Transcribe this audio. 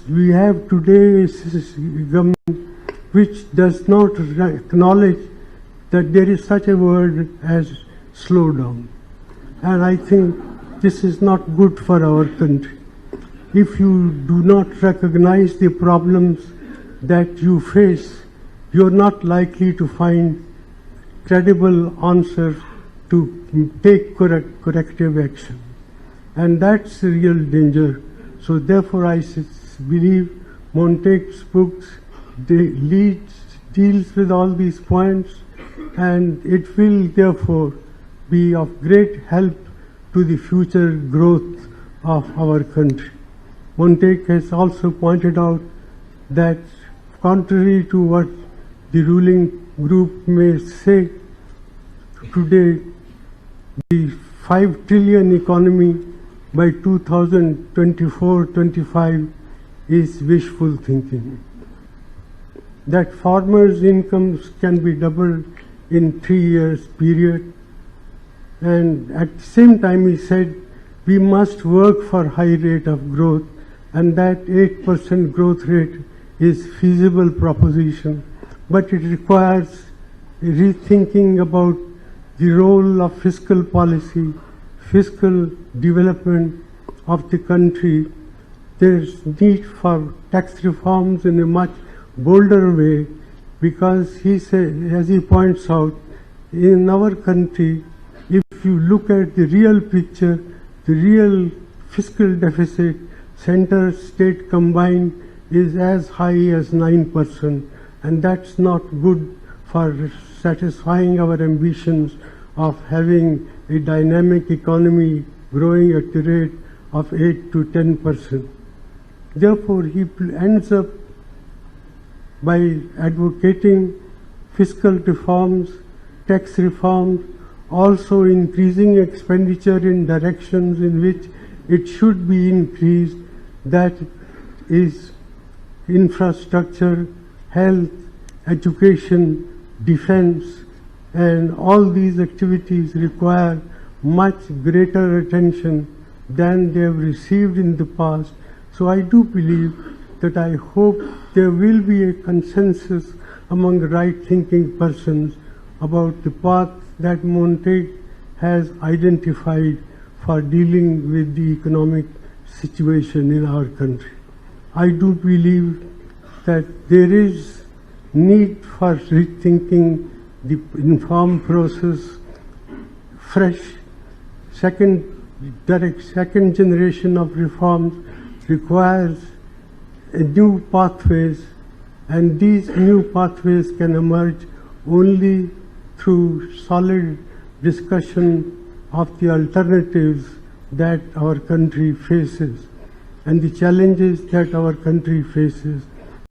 we have today a government which does not acknowledge that there is such a word as slowdown. And I think this is not good for our country. If you do not recognize the problems that you face, you are not likely to find credible answers to take corrective action. And that's the real danger. So therefore I believe Montague's books deals with all these points, and it will therefore be of great help to the future growth of our country. Montague has also pointed out that contrary to what the ruling group may say, today the 5 trillion economy by 2024-25 is wishful thinking. That farmers' incomes can be doubled in 3 years period, and at the same time he said we must work for high rate of growth, and that 8% growth rate is feasible proposition, but it requires rethinking about the role of fiscal policy, fiscal development of the country. There's need for tax reforms in a much bolder way, because he says, as he points out, in our country, if you look at the real picture, the real fiscal deficit, center state combined, is as high as 9%, and that's not good for satisfying our ambitions of having a dynamic economy growing at the rate of 8 to 10%. Therefore, he ends up by advocating fiscal reforms, tax reforms, also increasing expenditure in directions in which it should be increased, that is infrastructure, health, education, defense, and all these activities require much greater attention than they have received in the past. So I do believe that I hope there will be a consensus among right-thinking persons about the path that Montague has identified for dealing with the economic situation in our country. I do believe that there is need for rethinking the informed process, fresh, second generation of reforms requires new pathways, and these new pathways can emerge only through solid discussion of the alternatives that our country faces and the challenges that our country faces.